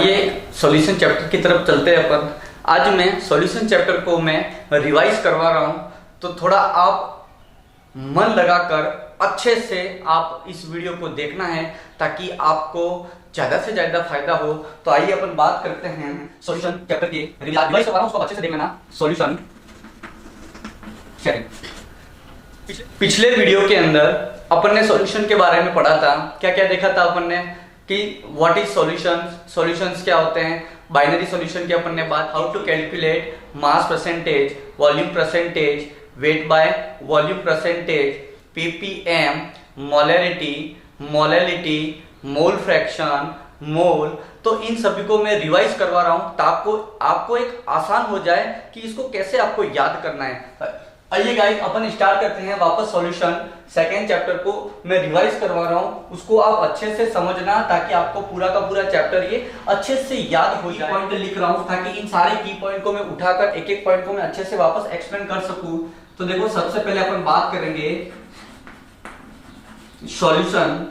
आइए solution chapter की तरफ चलते हैं अपन। आज मैं सॉल्यूशन चैप्टर को मैं रिवाइज करवा रहा हूं, तो थोड़ा आप मन लगाकर अच्छे से आप इस वीडियो को देखना है ताकि आपको ज्यादा से ज्यादा फायदा हो। तो आइए अपन बात करते हैं सॉल्यूशन चैप्टर की। रिवाइज करवा रहा हूं, उसको अच्छे से देख लेना। सॉल्यूशन पिछले वीडियो के अंदर अपन ने सॉल्यूशन के बारे में पढ़ा था। क्या क्या देखा था अपन ने कि व्हाट इज सॉल्यूशंस क्या होते हैं। बाइनरी सॉल्यूशन की अपन ने बात, how to calculate mass percentage, volume percentage, weight by volume percentage, PPM, molarity, mole fraction, mole. तो इन सभी को मैं रिवाइज करवा रहा हूं ताकि आपको एक आसान हो जाए कि इसको कैसे आपको याद करना है। आइए गाइस अपन स्टार्ट करते हैं वापस सॉल्यूशन सेकेंड चैप्टर को मैं रिवाइज करवा रहा हूं, उसको आप अच्छे से समझना ताकि आपको पूरा का पूरा चैप्टर ये अच्छे से याद हो जाए। पॉइंट लिख रहा हूं ताकि इन सारे की पॉइंट को मैं उठाकर एक एक पॉइंट को मैं अच्छे से वापस एक्सप्लेन कर सकूं। तो देखो सबसे पहले अपन बात करेंगे solution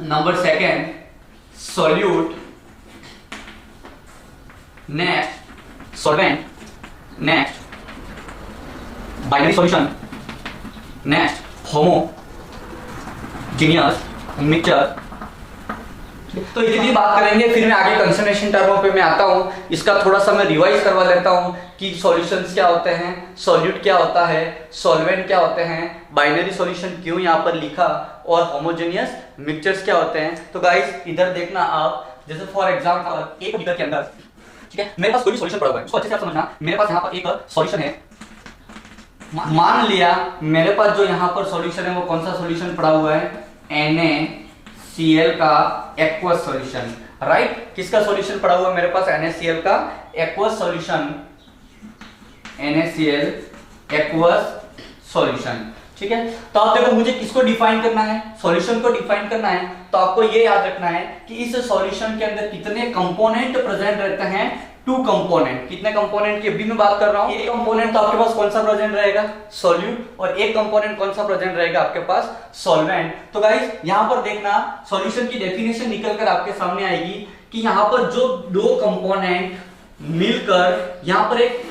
number second, solute, next solvent, next binary solution, next homogeneous mixture. तो इतनी बात करेंगे, फिर मैं आगे कंसंट्रेशन टर्मों पे मैं आता हूं। इसका थोड़ा सा मैं रिवाइज करवा लेता हूं कि सॉल्यूशंस क्या होते हैं, सॉल्यूट क्या होता है, सॉल्वेंट क्या होते हैं, बाइनरी सॉल्यूशन क्यों यहां पर लिखा, और होमोजेनियस मिक्सचर्स क्या होते हैं। तो गाइस इधर देखना आप, जैसे फॉर एग्जांपल एक मीटर के अंदर, ठीक है, मेरे पास कोई भी सॉल्यूशन पड़ा हुआ है, उसको अच्छे से आप समझना। मेरे पास यहां पर एक सॉल्यूशन है, मान लिया मेरे पास जो यहां पर सॉल्यूशन है वो कौन सा सॉल्यूशन पड़ा हुआ है, NaCl का एक्वस सॉल्यूशन, राइट। किसका सॉल्यूशन पड़ा हुआ है मेरे पास, NaCl का aqueous solution, NaCl aqueous solution, ठीक है। तो आप देखो मुझे किसको डिफाइन करना है, सॉल्यूशन को डिफाइन करना है। तो आपको ये याद रखना है कि इस सॉल्यूशन के अंदर कितने कंपोनेंट प्रेजेंट रहते हैं, 2 कंपोनेंट। कितने कंपोनेंट की अभी मैं बात कर रहा हूं, एक कंपोनेंट तो आपके पास कौन सा प्रेजेंट रहेगा, सॉल्यूट, और एक कंपोनेंट कौन सा प्रेजेंट रहेगा आपके पास, सॉल्वेंट। तो गाइस यहां पर देखना सॉल्यूशन की डेफिनेशन निकलकर आपके सामने आएगी कि यहां पर जो 2 कंपोनेंट मिलकर यहां पर एक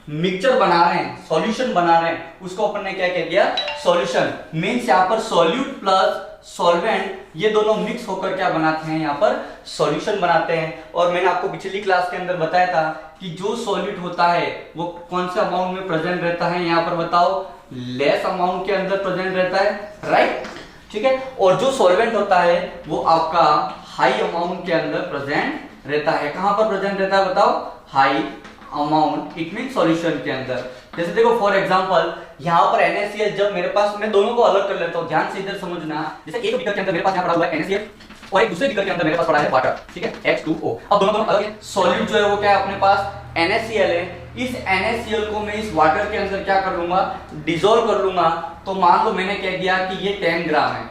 मिक्सचर बना रहे हैं, सॉल्यूशन बना रहे हैं, उसको अपन ने क्या कह दिया, सॉल्यूशन। मींस यहां पर सॉल्यूट प्लस सॉल्वेंट ये दोनों मिक्स होकर क्या बनाते हैं, यहां पर सॉल्यूशन बनाते हैं। और मैंने आपको पिछली क्लास के अंदर बताया था कि जो सॉल्यूट होता है वो कौन से अमाउंट में प्रेजेंट रहता है, यहां पर बताओ, लेस अमाउंट के अंदर प्रेजेंट रहता है, राइट, ठीक है। और जो सॉल्वेंट होता है वो आपका हाई अमाउंट के अंदर प्रेजेंट रहता है। कहां पर प्रेजेंट रहता है बताओ, high amount, it mean solution के अंदर। जैसे देखो फॉर एग्जांपल यहां पर NaCl, जब मेरे पास, मैं दोनों को अलग कर लेता हूं, ध्यान से इधर समझना। जैसे एक बीकर के अंदर मेरे पास यहां पड़ा हुआ है NaCl और एक दूसरे बीकर के अंदर मेरे पास पड़ा है वाटर, ठीक है, H2O। अब दोनों अलग है। सॉल्यूट जो है वो क्या है, अपने पास NaCl है। इस NaCl को मैं इस वाटर के अंदर क्या कर लूंगा, डिसॉल्व कर लूंगा। तो मान लो मैंने कह दिया कि ये 10 ग्राम है।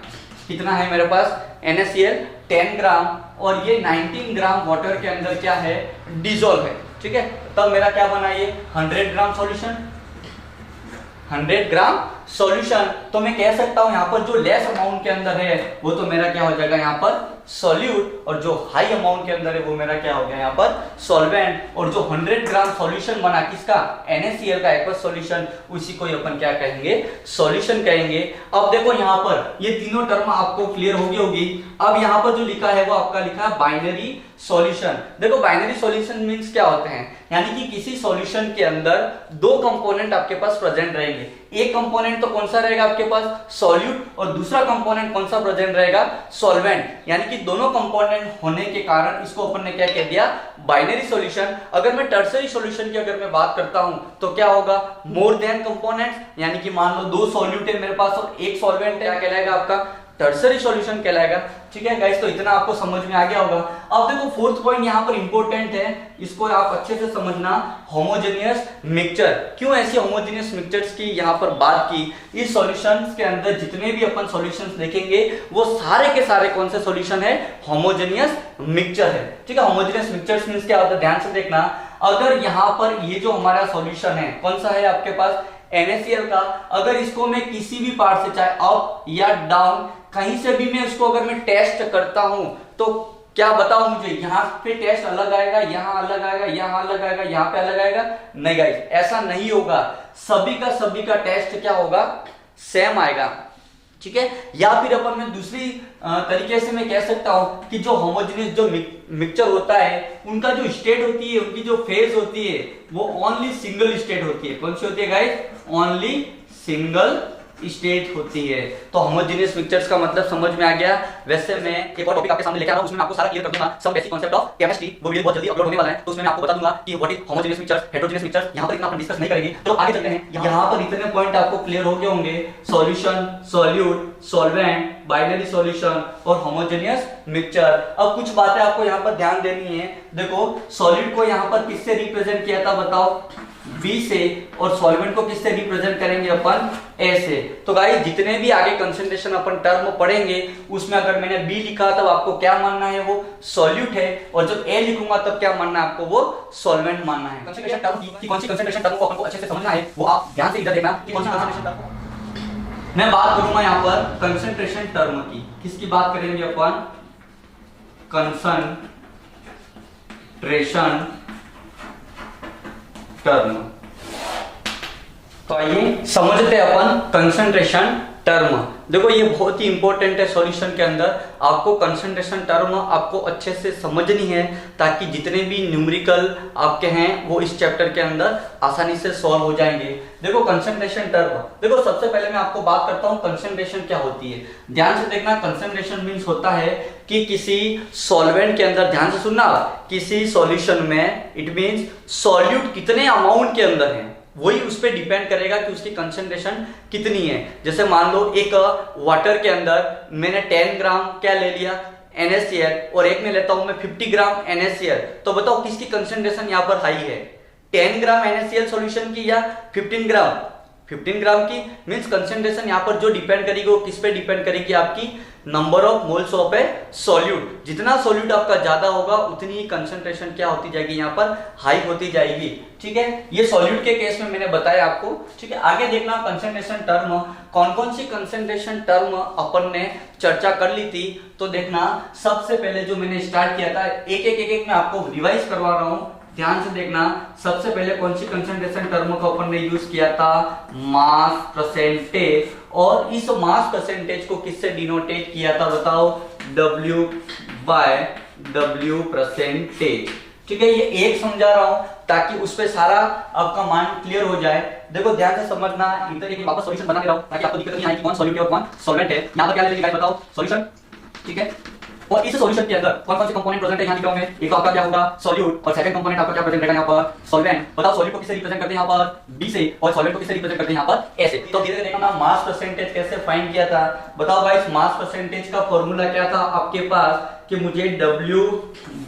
कितना है मेरे पास NaCl, 10 ग्राम, और ये 19 ग्राम वाटर के अंदर क्या है, डिसॉल्व है, ठीक है। तब मेरा क्या बना, ये 100 ग्राम सॉल्यूशन, 100 ग्राम सॉल्यूशन। तो मैं कह सकता हूं यहां पर जो लेस अमाउंट के अंदर है वो तो मेरा क्या हो जाएगा यहां पर सॉल्यूट, और जो हाई अमाउंट के अंदर है वो मेरा क्या हो गया यहां पर सॉल्वेंट। और जो 100 ग्राम सॉल्यूशन बना किसका, NaCl का एक्वस सॉल्यूशन, उसी को अपन क्या कहेंगे, सॉल्यूशन कहेंगे। अब देखो यहां पर ये तीनों टर्म आपको क्लियर होगी। अब यहां पर जो लिखा है वो आपका लिखा है बाइनरी सॉल्यूशन। देखो बाइनरी सॉल्यूशन मींस क्या होते हैं, यानी कि किसी सॉल्यूशन के अंदर 2 कंपोनेंट आपके पास प्रेजेंट रहेंगे। एक कंपोनेंट तो कौन सा रहेगा आपके पास, सॉल्यूट, और दूसरा कंपोनेंट कौन सा प्रेजेंट रहेगा, सॉल्वेंट। यानी कि दोनों कंपोनेंट होने के कारण इसको अपन ने क्या कह दिया, बाइनरी सॉल्यूशन। अगर मैं टर्सरी सॉल्यूशन की अगर मैं बात करता हूं तो क्या होगा, मोर देन कंपोनेंट्स, यानी कि मान लो 2 सॉल्यूट है मेरे पास और एक सॉल्वेंट है, क्या कहलाएगा आपका, टर्सरी सॉल्यूशन कहलाएगा, ठीक है गाइस। तो इतना आपको समझ में आ गया होगा। अब देखो फोर्थ पॉइंट यहाँ पर इंपॉर्टेंट है, इसको आप अच्छे से समझना, होमोजेनियस मिक्सचर। क्यों ऐसी होमोजेनियस मिक्सचर्स की यहाँ पर बात की, इस सॉल्यूशंस के अंदर जितने भी अपन सॉल्यूशंस देखेंगे वो सारे के सारे कौन से सॉल्यूशन है, होमोजेनियस मिक्सचर है, ठीक है। होमोजेनियस मिक्सचर्स मींस क्या होता है, ध्यान से देखना। अगर यहाँ पर ये जो हमारा सॉल्यूशन है कौन सा है आपके पास, NaCl का, अगर इसको मैं किसी भी पार्ट से, चाहे अप या डाउन, कहीं से भी मैं इसको अगर मैं टेस्ट करता हूं तो क्या बताओ मुझे, यहाँ पे टेस्ट अलग आएगा, यहाँ अलग आएगा, यहाँ अलग आएगा, यहाँ पे अलग आएगा? नहीं गाइस, ऐसा नहीं होगा। सभी का टेस्ट क्या होगा, सेम आएगा, ठीक है। या फिर अपन में दूसरी तरीके से मैं कह सकता हूं कि जो होमोजेनियस जो मिक्सचर होता है, उनका जो स्टेट होती है, उनकी जो फेज होती है, वो ओनली सिंगल स्टेट होती है। कौन सी होती है गाइस? ओनली सिंगल स्टेट होती है। तो होमोजेनियस मिक्सचर्स का मतलब समझ में आ गया। वैसे मैं एक और टॉपिक आपके सामने लेके आ रहा हूं, उसमें आपको सारा क्लियर कर दूंगा, सब बेसिक कांसेप्ट ऑफ केमिस्ट्री। वो वीडियो बहुत जल्दी अपलोड होने वाला है, तो उसमें मैं आपको बता दूंगा कि what is homogeneous mixtures, heterogeneous mixtures. यहां पर इतना अपन डिस्कस नहीं करेंगे, तो आगे चलते हैं। यहां पर इतने पॉइंट आपको क्लियर हो गए होंगे, solution, solute, solvent, binary solution और होमोजेनियस मिक्सचर। अब कुछ बातें आपको यहां पर ध्यान देनी है। देखो, सॉलिड को यहां पर किससे रिप्रेजेंट किया था बताओ? V से। और सॉल्वेंट को किससे रिप्रेजेंट करेंगे अपन? A से। तो गाइस, जितने भी आगे कंसंट्रेशन अपन टर्म पढ़ेंगे, उसमें अगर मैंने B लिखा तब आपको क्या मानना है, वो सॉल्यूट है, और जब A लिखूंगा तब क्या मानना है आपको, वो सॉल्वेंट मानना है। कंसंट्रेशन टर्म की कौन सी कंसंट्रेशन टर्म को आपको अच्छे से समझना है, वो आप ध्यान से इधर देखना कि कौन सी कंसंट्रेशन टर्म। मैं बात करूंगा यहां पर कंसंट्रेशन टर्म की। किसकी बात करेंगे अपन? Concentration term. तो आइए समझते हैं अपन कंसंट्रेशन टर्म। देखो, ये बहुत ही इंपॉर्टेंट है सॉल्यूशन के अंदर। आपको कंसंट्रेशन टर्म आपको अच्छे से समझनी है, ताकि जितने भी न्यूमेरिकल आपके हैं वो इस चैप्टर के अंदर आसानी से सॉल्व हो जाएंगे। देखो, कंसंट्रेशन टर्म, देखो सबसे पहले मैं आपको बात करता हूं कंसंट्रेशन क्या होती है। ध्यान से देखना, कंसंट्रेशन मींस होता है कि किसी सॉल्वेंट के अंदर, ध्यान से सुनना, किसी सॉल्यूशन में, इट मींस सॉल्यूट कितने अमाउंट के अंदर है, वही उस पर डिपेंड करेगा कि उसकी कंसंट्रेशन कितनी है। जैसे मान लो एक वाटर के अंदर मैंने 10 ग्राम क्या ले लिया, NaCl, और एक में लेता हूं मैं 50 ग्राम NaCl, तो बताओ किसकी कंसंट्रेशन यहाँ पर हाई है? 10 ग्राम NaCl सॉल्यूशन की या 15 ग्राम? 15 ग्राम की। मींस कंसंट्रेशन यहाँ पर जो डिपेंड करेगी वो किस पे डिपेंड करेगी? आपकी number of moles of a solute. जितना सॉल्यूट आपका ज्यादा होगा, उतनी ही कंसंट्रेशन क्या होती जाएगी, यहाँ पर हाई होती जाएगी, ठीक है। ये सॉल्यूट के केस में मैंने बताया आपको, ठीक है। आगे देखना कंसंट्रेशन टर्म, कौन कौन सी कंसंट्रेशन टर्म अपन ने चर्चा कर ली थी। तो देखना, सबसे पहले जो मैंने स्टार्ट किया था, एक मैं आपको रिवाइज करवा रहा हूं, ध्यान से देखना। सबसे पहले कौन सी कंसंट्रेशन टर्म को अपन ने यूज किया था? Mass percentage. और इस मास परसेंटेज को किससे डिनोटेट किया था बताओ? W बाय W परसेंटेज, ठीक है। ये एक समझा रहा हूं ताकि उस पे सारा आपका माइंड क्लियर हो जाए। देखो, ध्यान से समझना, इधर एक वापस सॉल्यूशन बना दे रहा हूं ताकि आपको दिक्कत नहीं आए कि कौन सॉल्यूट है और कौन सॉल्वेंट है। यहां पर क्या ले लीजिए बताओ? सॉल्यूशन, ठीक है। और इस सॉल्यूशन के अंदर कौन कौन से कंपोनेंट प्रेजेंट है यहाँ लिख रहा हूं मैं। एक तो आपका क्या होगा? सॉल्यूट, और सेकंड कंपोनेंट आपका क्या प्रेजेंट रहेगा यहाँ पर? सॉल्वेंट। बताओ सॉल्यूट को किससे रिप्रेजेंट करते हैं यहाँ पर? B से, और सॉल्वेंट को किससे रिप्रेजेंट करते हैं यहाँ पर? A से। तो धीरे धीरे देखना, मास परसेंटेज कैसे फाइंड किया था बताओ गाइस। मास परसेंटेज का फॉर्मूला क्या था आपके पास, कि मुझे W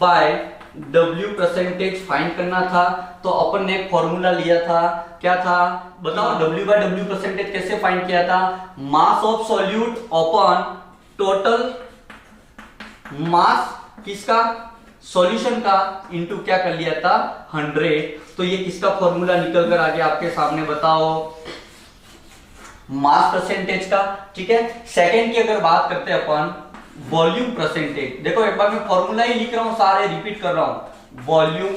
by W percentage find करना था। तो अपन ने एक फॉर्मूला लिया था, क्या था बताओ? W बाय W परसेंटेज कैसे फाइंड किया था? मास of solute upon total mass किसका? सॉल्यूशन का, इनटू क्या कर लिया था? 100। तो ये किसका फॉर्मूला निकल कर आ गया आपके सामने बताओ? मास परसेंटेज का, ठीक है। सेकंड की अगर बात करते हैं अपन, वॉल्यूम परसेंटेज। देखो, एक बार मैं फॉर्मूला ही लिख रहा हूं, सारे रिपीट कर रहा हूं। वॉल्यूम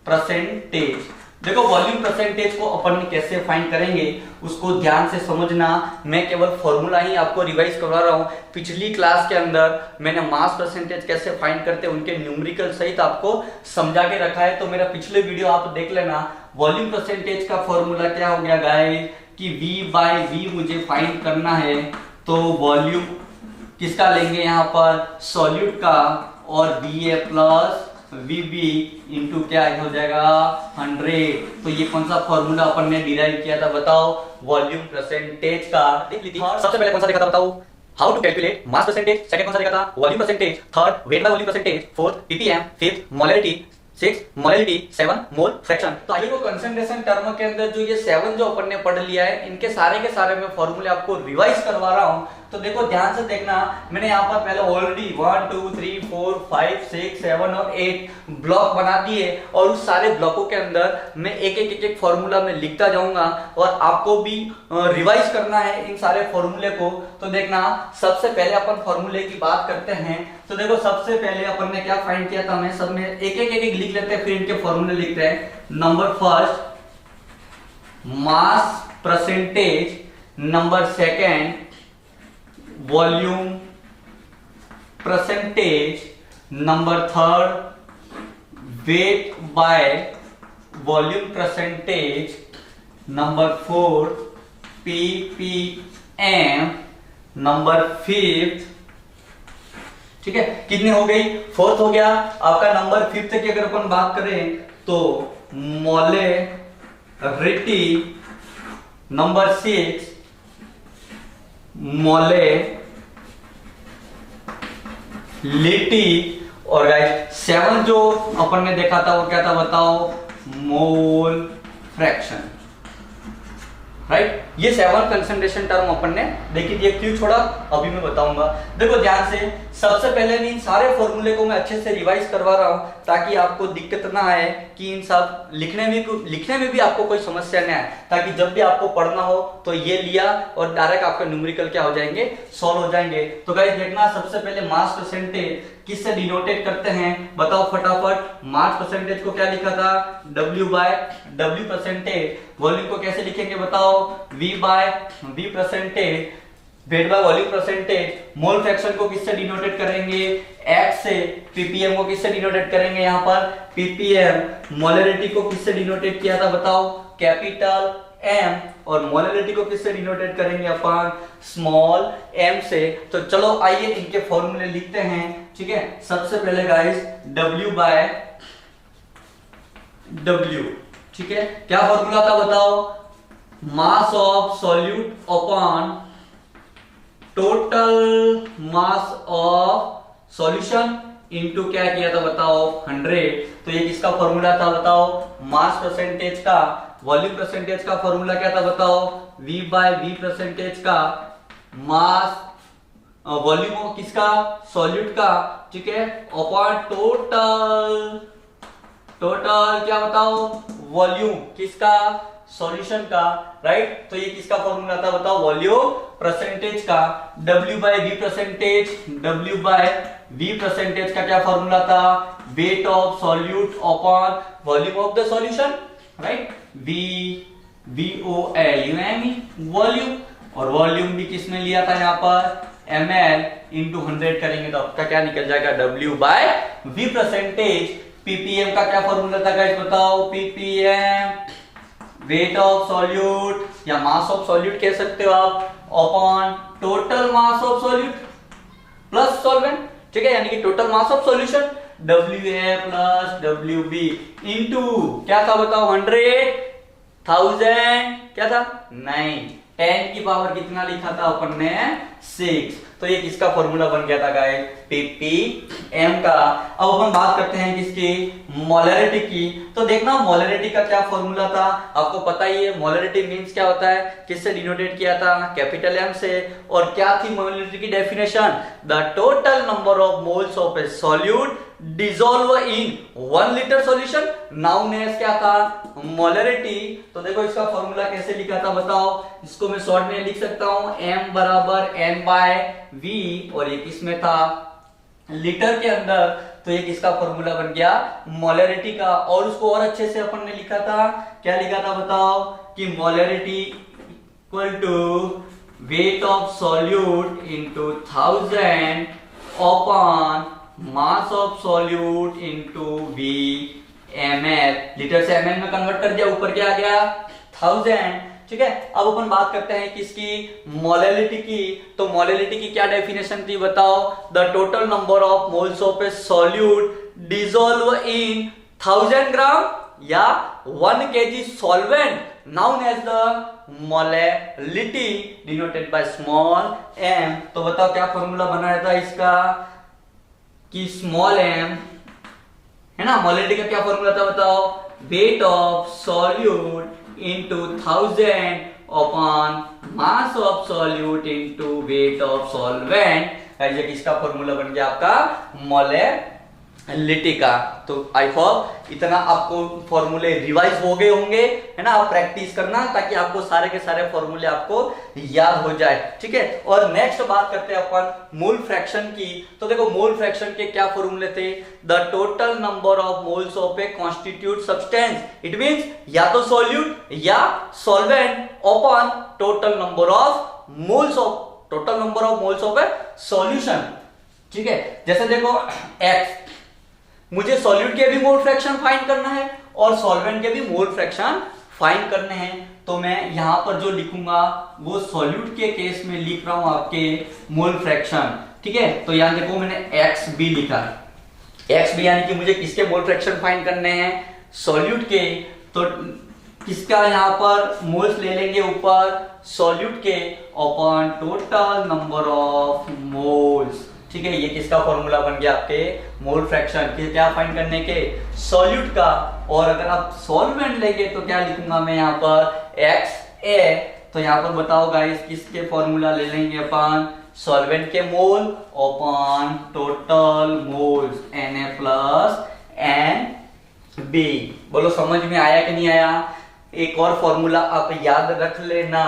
परसेंटेज, देखो वॉल्यूम परसेंटेज को अपन कैसे फाइंड करेंगे उसको ध्यान से समझना। मैं केवल फॉर्मूला ही आपको रिवाइज करवा रहा हूं। पिछली क्लास के अंदर मैंने मास परसेंटेज कैसे फाइंड करते हैं उनके न्यूमेरिकल सहित आपको समझा के रखा है, तो मेरा पिछले वीडियो आप देख लेना। वॉल्यूम परसेंटेज का फॉर्मूला क्या हो गया गाइस, कि V बाय V मुझे फाइंड करना है। तो वॉल्यूम किसका लेंगे यहाँ पर? सॉल्यूट का, और VA प्लस VB इंटू क्या हो जाएगा? 100। तो ये कौन सा फॉर्मूला अपन ने डिराइव किया था बताओ? वॉल्यूम परसेंटेज का। देख लीजिए, सबसे पहले कौन सा देखा था बताओ? How to calculate mass percentage. Second कौन सा देखा था? Volume percentage. Third, weight by volume percentage. Fourth, ppm। Fifth, molarity. 6 molarity, 7 mole fraction. तो आइए वो कंसंट्रेशन टर्म के अंदर जो ये 7 जो अपन ने पढ़ लिया है, इनके सारे के सारे मैं फॉर्मूले आपको रिवाइज करवा रहा हूं। तो देखो ध्यान से देखना, मैंने यहाँ पर पहले ऑलरेडी 1 2 3 4 5 6 7 और 8 ब्लॉक बना दिए और उस सारे ब्लॉकों के अंदर मैं एक फॉर्मूला में लिखता जाऊंगा और आपको भी रिवाइज करना है इन सारे फॉर्मूले को। तो देखना, सबसे पहले अपन फॉर्मूले की बात करते हैं। तो देखो सबसे पहले अपन ने क्या फाइंड किया था, मैं सब में एक लिख लेते हैं, फिर इनके फॉर्मूले लिखते हैं। Number first mass percentage, number second volume percentage, number third weight by volume percentage, number four ppm, number fifth, ठीक है कितनी हो गई, फोर्थ हो गया आपका। नंबर फिफ्थ की अगर अपन बात करें तो मोलेरिटी, नंबर सिक्स मोलेलिटी, और गाइस सेवन जो अपन ने देखा था वो क्या था बताओ, मोल फ्रैक्शन, राइट। ये 7 कंसंट्रेशन टर्म अपन ने देखी थी। क्यों छोड़ा अभी मैं बताऊंगा। देखो ध्यान से, सबसे पहले इन सारे फॉर्मूले को मैं अच्छे से रिवाइज करवा रहा हूं ताकि आपको दिक्कत ना आए कि इन सब लिखने में भी आपको कोई समस्या ना आए, ताकि जब भी आपको पढ़ना हो तो ये लिया और डायरेक्ट आपके न्यूमेरिकल क्या हो जाएंगे, सॉल्व हो जाएंगे। तो गाइस देखना, सबसे पहले मास परसेंटेज किससे डिनोटेट करते हैं बताओ फटाफट। मास परसेंटेज को क्या लिखा था, W by W percentage. Volume को कैसे लिखेंगे बताओ, V by V percentage. Weight by volume percentage. Mole fraction को किससे डिनोटेट करेंगे, X से। पीपीएम को किससे डिनोटेट करेंगे, यहाँ पर पीपीएम। मोलरिटी को किससे डिनोटेट किया था बताओ, कैपिटल M। और मोलरिटी को किससे डिनोटेट करेंगे अपन, स्मॉल m से। तो चलो आइए इनके फॉर्मूले लिखते हैं, ठीक है। सबसे पहले गाइस W बाय W, ठीक है। क्या फॉर्मूला था बताओ, मास of solute upon total mass of solution into क्या किया था बताओ, 100। तो ये किसका फॉर्मूला था बताओ, मास परसेंटेज का। वॉल्यूम परसेंटेज का फॉर्मूला क्या था बताओ, V बाय V परसेंटेज का। मास वॉल्यूम किसका, सॉल्यूट का, ठीक है, अपॉन टोटल क्या बताओ, वॉल्यूम किसका, सॉल्यूशन का, राइट। तो ये किसका फॉर्मूला था बताओ, वॉल्यूम परसेंटेज का। W by V percentage, W by V percentage का क्या फॉर्मूला था, weight of solute upon volume of the solution, right. VOLUME volume, और वॉल्यूम भी किसने लिया था यहाँ पर, ml इंटू 100 करेंगे तो आपका क्या निकल जाएगा, W by V percentage. PPM का क्या फॉर्मूला था गाइस बताओ, पीपीएम वेट ऑफ सॉल्यूट या मास ऑफ सॉल्यूट कह सकते हो आप, upon total mass of solute plus solvent, ठीक है, यानी कि total mass of solution WA plus WB into क्या था बताओ, 100,000 क्या था, नहीं 10 की पावर कितना लिखा था अपन ने, 6। तो ये किसका फॉर्मूला बन गया था गाइस, पीपीएम का। अब अपन बात करते हैं किसकी, मोलरिटी की। तो देखना मोलरिटी का क्या फॉर्मूला था, आपको पता ही है। मोलरिटी मींस क्या होता है, किससे डिनोटेट किया था, कैपिटल M से। और क्या थी मोलरिटी की definition, the total number of moles of a solute dissolve in 1 litre solution known as क्या था, मोलरिटी। तो देखो इसका फॉर्मूला कैसे लिखा था बताओ, इसको मैं शॉर्ट में लिख सकता हूं, M बराबर N बाय V, और ये किसमें था, लीटर के अंदर। तो ये किसका फॉर्मूला बन गया, मोलरिटी का। और उसको और अच्छे से अपन ने लिखा था, क्या लिखा था बताओ, कि molarity equal to weight of solute into 1000 upon mass of solute into VML। Litre से ml में कन्वर्ट कर दिया, ऊपर क्या आ गया, 1000, ठीक है। अब अपन बात करते हैं किसकी, मोलरिटी की। तो मोलरिटी की क्या डेफिनेशन थी बताओ, the total number of moles of a solute dissolve in 1000 gram या 1 kg solvent known as the molarity denoted by small m। तो बताओ क्या फॉर्मूला बनाया था इसका, कि स्मॉल m है ना, मोलरिटी का क्या फॉर्मूला था बताओ, wait of solute into 1000 upon mass of solute into weight of solvent. ये किसका फॉर्मूला बन गया आपका मोलेलिटी का। तो आई होप इतना आपको फॉर्मूले रिवाइज हो गए होंगे, है ना। आप प्रैक्टिस करना ताकि आपको सारे के सारे फॉर्मूले आपको याद हो जाए, ठीक है। और नेक्स्ट बात करते हैं अपन मोल फ्रैक्शन की। तो देखो मोल फ्रैक्शन के क्या फॉर्मूले थे, the total number of moles of A constitute substance, it means या तो सॉल्यूट या solvent upon total number of moles of A solution, ठीक है। जैसे देखो x, मुझे सॉल्यूट के भी मोल फ्रैक्शन फाइंड करना है और सॉल्वेंट के भी मोल फ्रैक्शन फाइंड करने हैं। तो मैं यहां पर जो लिखूंगा वो सॉल्यूट के केस में लिख रहा हूं आपके मोल फ्रैक्शन, ठीक है। तो यहां देखो मैंने एक्स बी लिखा है, एक्स बी यानी कि मुझे किसके मोल फ्रैक्शन फाइंड करने हैं, सॉल्यूट के। तो किसका यहां पर मोल्स ले लेंगे ऊपर, सॉल्यूट के upon total number of moles, ठीक है। ये किसका फॉर्मूला बन गया आपके मोल फ्रैक्शन के, क्या फाइंड करने के, सॉल्यूट का। और अगर आप सॉल्वेंट लेंगे तो क्या लिखूंगा मैं यहाँ पर एक्स ए। तो यहाँ पर बताओ गाइस किसके फॉर्मूला ले लेंगे अपन, सॉल्वेंट के mole upon total moles Na plus NB। बोलो समझ में आया कि नहीं आया। एक और फॉर्मूला आप याद रख लेना,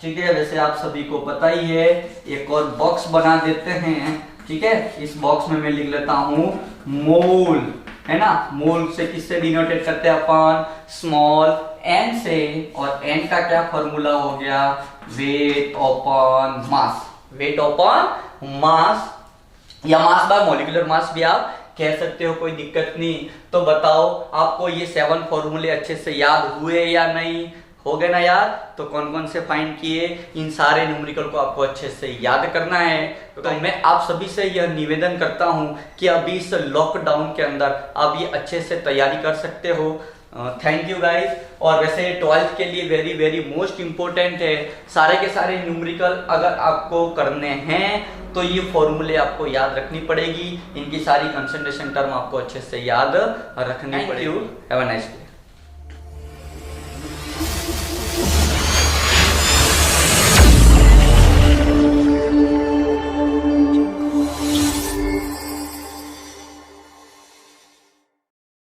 ठीक है। वैसे आप सभी को पता ही है, एक और बॉक्स बना देते हैं, ठीक है। इस बॉक्स में मैं लिख लेता हूं मोल, है ना। मोल से किससे डिनोटेट करते हैं अपन, स्मॉल n से। और n का क्या फॉर्मूला हो गया, weight upon mass, weight upon mass या मास बाय मॉलिक्यूलर मास भी आप कह सकते हो, कोई दिक्कत नहीं। तो बताओ आपको ये 7 फॉर्मूले अच्छे से याद हुए या नहीं, हो गए ना याद। तो कौन कौन से फाइंड किए, इन सारे न्यूमेरिकल को आपको अच्छे से याद करना है। तो मैं आप सभी से यह निवेदन करता हूं कि अभी इस लॉकडाउन के अंदर आप ये अच्छे से तैयारी कर सकते हो। Thank you guys. और वैसे 12th के लिए वेरी वेरी मोस्ट इंपॉर्टेंट है, सारे के सारे न्यूमेरिकल अगर आपको करने हैं तो ये फॉर्मूले आपको याद रखनी पड़ेगी, इनकी सारी कंसंट्रेशन टर्म आपको अच्छे से याद रखनी पड़ेगी। Have a nice day.